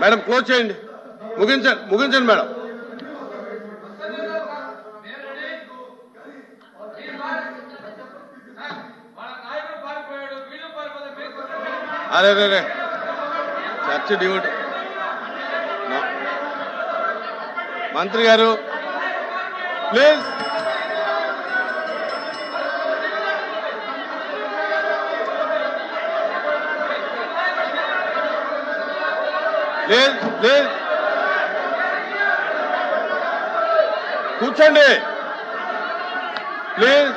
Madam close చేయండి, ముగించండి madam. అరే రే చర్చ డ్యూట్. మంత్రి గారు ప్లీజ్. ప్లీజ్ కూర్చోండి. ప్లీజ్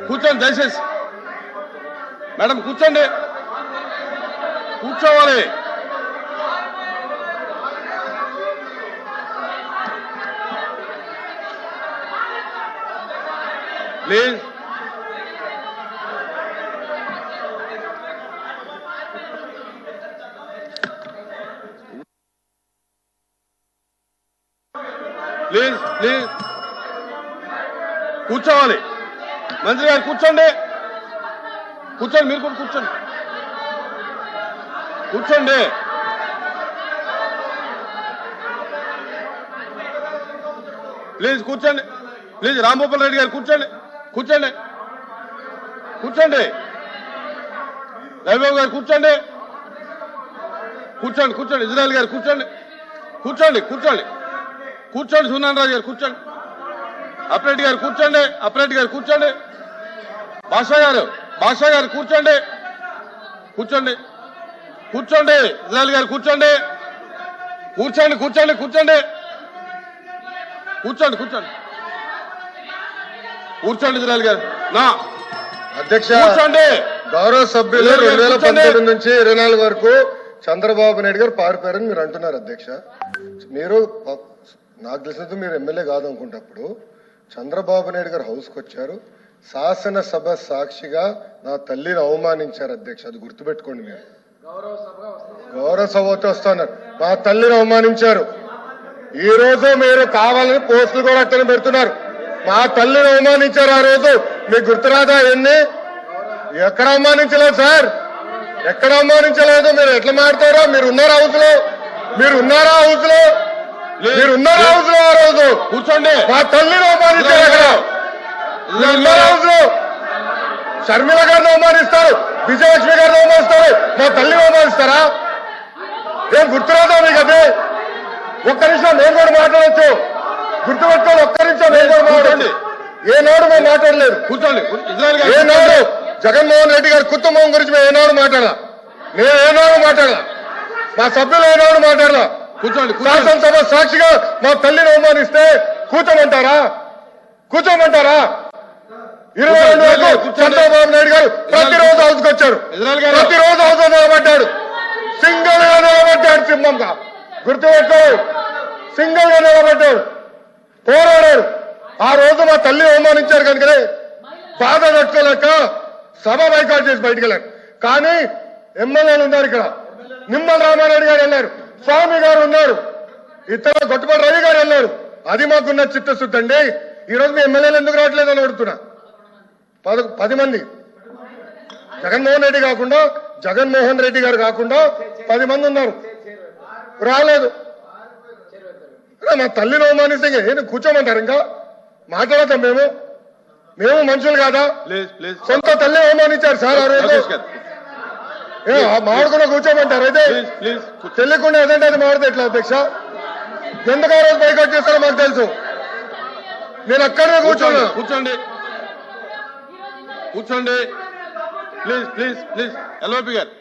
కూర్చోండి దయచేసి. మేడం కూర్చోండి, కూర్చోవాలి. ప్లీజ్ కూర్చోవాలి. మంత్రి గారు కూర్చోండి, మీరు కూడా కూర్చోండి. ప్లీజ్ కూర్చోండి. ప్లీజ్ రాంభూపాల్ రెడ్డి గారు కూర్చోండి. రవిబాబు గారు కూర్చోండి. ఇజ్రాయల్ గారు కూర్చోండి. సునాన్ రాజు గారు కూర్చోండి. అప్రెడ్డి గారు కూర్చోండి. భాషా గారు కూర్చోండి. ఇజ్రాయల్ గారు కూర్చోండి. ఇజ్రాయల్ గారు నా అధ్యక్ష, గౌరవ సభ్యులు 2019 నుంచి 24 వరకు చంద్రబాబు నాయుడు గారు పారిపోయారని మీరు అంటున్నారు అధ్యక్ష. మీరు నాకు తెలిసినంత మీరు ఎమ్మెల్యే కాదనుకుంటప్పుడు చంద్రబాబు నాయుడు గారు హౌస్కి వచ్చారు, శాసనసభ సాక్షిగా నా తల్లిని అవమానించారు అధ్యక్ష. అది గుర్తుపెట్టుకోండి. మీరు గౌరవ సభతో వస్తున్నారు, మా తల్లిని అవమానించారు. ఈ రోజు మీరు కావాలని పోస్టులు కూడా అట్టని పెడుతున్నారు. మా తల్లిని అవమానించారు ఆ రోజు, మీకు గుర్తురాదా? ఎక్కడ అవమానించలేదు సార్, ఎక్కడ అవమానించలేదు. మీరు ఎట్లా మాట్లాడారో. మీరు ఉన్నారా హౌస్ లో ఆ రోజు? కూర్చోండి. మా తల్లిని అవమానించారు. అక్కడ ఉన్నారా హౌస్ లో? షర్మిల గారిని అవమానిస్తారు, విజయలక్ష్మి గారిని అవమానిస్తారు, మా తల్లిని అవమానిస్తారా? ఏం గుర్తురాదా మీకు? అదే ఒక్క నిమిషం నేను కూడా మాట్లాడచ్చు, గుర్తుపెట్టుకోండి. ఒక్క నిమిషం నేను కూడా మాట్లాడండి. ఏనాడు మేము మాట్లాడలేదు. కూర్చోండి. ఏనాడు జగన్మోహన్ రెడ్డి గారి కుటుంబం గురించి మేము ఏనాడు మాట్లాడాల? మా సభ్యులు ఏనాడు మాట్లాడాల? కూర్చోండి. శాసనసభ సాక్షిగా మా తల్లిని అవమానిస్తే కూర్చోమంటారా? 22 వరకు చంద్రబాబు నాయుడు గారు ప్రతిరోజు హౌస్కి వచ్చారు, ప్రతిరోజు హౌస్ నిలబడ్డాడు, సింగిల్ గా నిలబడ్డాడు. సింహంగా గుర్తుపెట్టు, సింగిల్ గా నిలబడ్డాడు, పోరాడాడు. ఆ రోజు మా తల్లి అవమానించారు కనుకనే బాధ తట్టుకోలేక సభ బైకాట్ చేసి బయటకు వెళ్ళారు. కానీ ఎమ్మెల్యేలు ఉన్నారు ఇక్కడ. నిమ్మల రామారెడ్డి గారు వెళ్ళారు, స్వామి గారు ఉన్నారు, ఇతర గొట్టపాటి రవి గారు వెళ్ళారు. అది మాకున్న చిత్తశుద్ధి అండి. ఈ రోజు మీ ఎమ్మెల్యేలు ఎందుకు రావట్లేదని అడుగుతున్నా. 10 మంది జగన్మోహన్ రెడ్డి గారు కాకుండా 10 మంది ఉన్నారు, రాలేదు. మా తల్లిని అవమానిస్తే ఏం కూర్చోమంటారు? ఇంకా మాట్లాడతాం. మేము మనుషులు కాదా? సొంత తల్లి అవమానించారు సార్ ఆ రోజు. మాడుకున్నా కూర్చోమంటారు? అయితే తెలియకుండా ఏదంటే అది మాడితే ఎట్లా అధ్యక్ష? ఎందుకు ఆ రోజు బైకాట్ చేస్తారో మాకు తెలుసు. నేను అక్కడనే కూర్చోండి. ప్లీజ్ ఎల్ఓపి గారు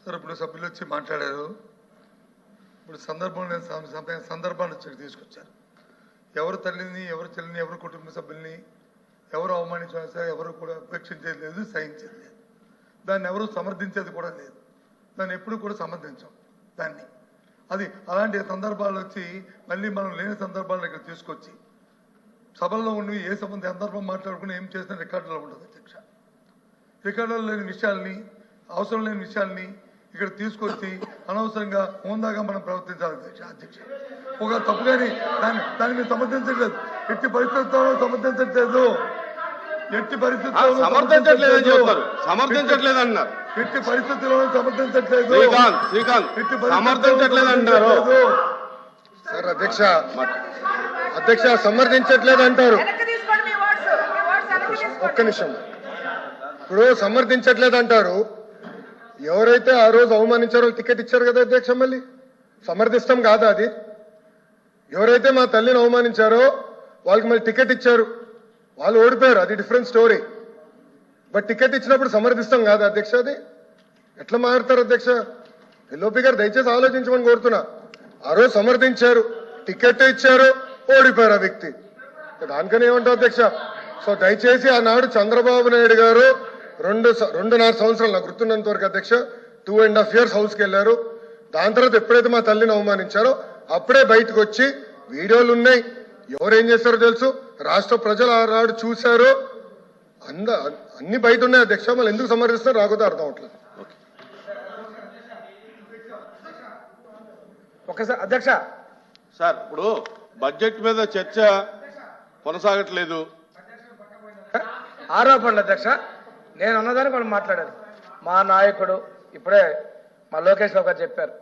సార్, ఇప్పుడు సభ్యులు వచ్చి మాట్లాడారు. ఇప్పుడు సందర్భాన్ని వచ్చి తీసుకొచ్చారు. ఎవరు తల్లిని, ఎవరు చెల్లిని, ఎవరు కుటుంబ సభ్యుల్ని ఎవరు అవమానించినా సరే ఎవరు కూడా ఉపేక్షించేది లేదు, సహించేది లేదు. దాన్ని ఎవరు సమర్థించేది కూడా లేదు. దాన్ని ఎప్పుడు కూడా సమర్థించాం దాన్ని. అది అలాంటి సందర్భాలు వచ్చి మళ్ళీ మనం లేని సందర్భాలను ఇక్కడ తీసుకొచ్చి సభల్లో ఉండి ఏ సందర్భం మాట్లాడుకుని ఏం చేసిన రికార్డులో ఉండదు అధ్యక్ష. రికార్డులో లేని విషయాల్ని అవసరం లేని విషయాల్ని ఇక్కడ తీసుకొచ్చి అనవసరంగా హోందాగా మనం ప్రవర్తించాలి అధ్యక్ష. ఒక తప్పుగాని దాన్ని మేము సమర్థించట్లేదు, ఎట్టి పరిస్థితుల్లో సమర్థించట్లేదు, ఎట్టి పరిస్థితుల్లో సమర్థించట్లేదని చెప్తారు, సమర్థించట్లేదు అన్నారు. ఎట్టి పరిస్థితుల్లో సమర్థించట్లేదు, శ్రీకాంత్ సమర్థించట్లేదు అంటారు సార్. అధ్యక్ష సమర్థించట్లేదు అంటారు. ఒక్క నిమిషం. ఇప్పుడు సమర్థించట్లేదు అంటారు. ఎవరైతే ఆ రోజు అవమానించారో టికెట్ ఇచ్చారు కదా అధ్యక్ష, మళ్ళీ సమర్థిస్తాం కాదా అది? ఎవరైతే మా తల్లిని అవమానించారో వాళ్ళకి మళ్ళీ టికెట్ ఇచ్చారు, వాళ్ళు ఓడిపోయారు, అది డిఫరెంట్ స్టోరీ. బట్ టికెట్ ఇచ్చినప్పుడు సమర్థిస్తాం కాదా అధ్యక్ష? అది ఎట్లా మారుతారు అధ్యక్ష? ఎల్ఓపి గారు దయచేసి ఆలోచించమని కోరుతున్నా. ఆ రోజు సమర్థించారు, టికెట్ ఇచ్చారు, ఓడిపోయారు ఆ వ్యక్తి, దానికని ఏమంటారు అధ్యక్ష? సో దయచేసి ఆనాడు చంద్రబాబు నాయుడు గారు 2.5 సంవత్సరాలు నాకు గుర్తున్నంత వరకు అధ్యక్ష 2.5 years హౌస్కి వెళ్ళారు. దాని తర్వాత ఎప్పుడైతే మా తల్లిని అవమానించారో అప్పుడే బయటకు వచ్చి వీడియోలు ఉన్నాయి, ఎవరేం చేస్తారో తెలుసు, రాష్ట్ర ప్రజలు ఆనాడు చూశారు, అన్ని బయట ఉన్నాయి అధ్యక్ష. మళ్ళీ ఎందుకు సమర్థిస్తారో రాకపోతే అర్థం అవట్లేదు. ఒకసారి అధ్యక్ష సార్, ఇప్పుడు బడ్జెట్ మీద చర్చ కొనసాగట్లేదు. ఆరోపణలు అధ్యక్ష, నేను అన్నదానికి వాళ్ళు మాట్లాడారు. మా నాయకుడు ఇప్పుడే మా లోకేష్ రావు గారు చెప్పారు,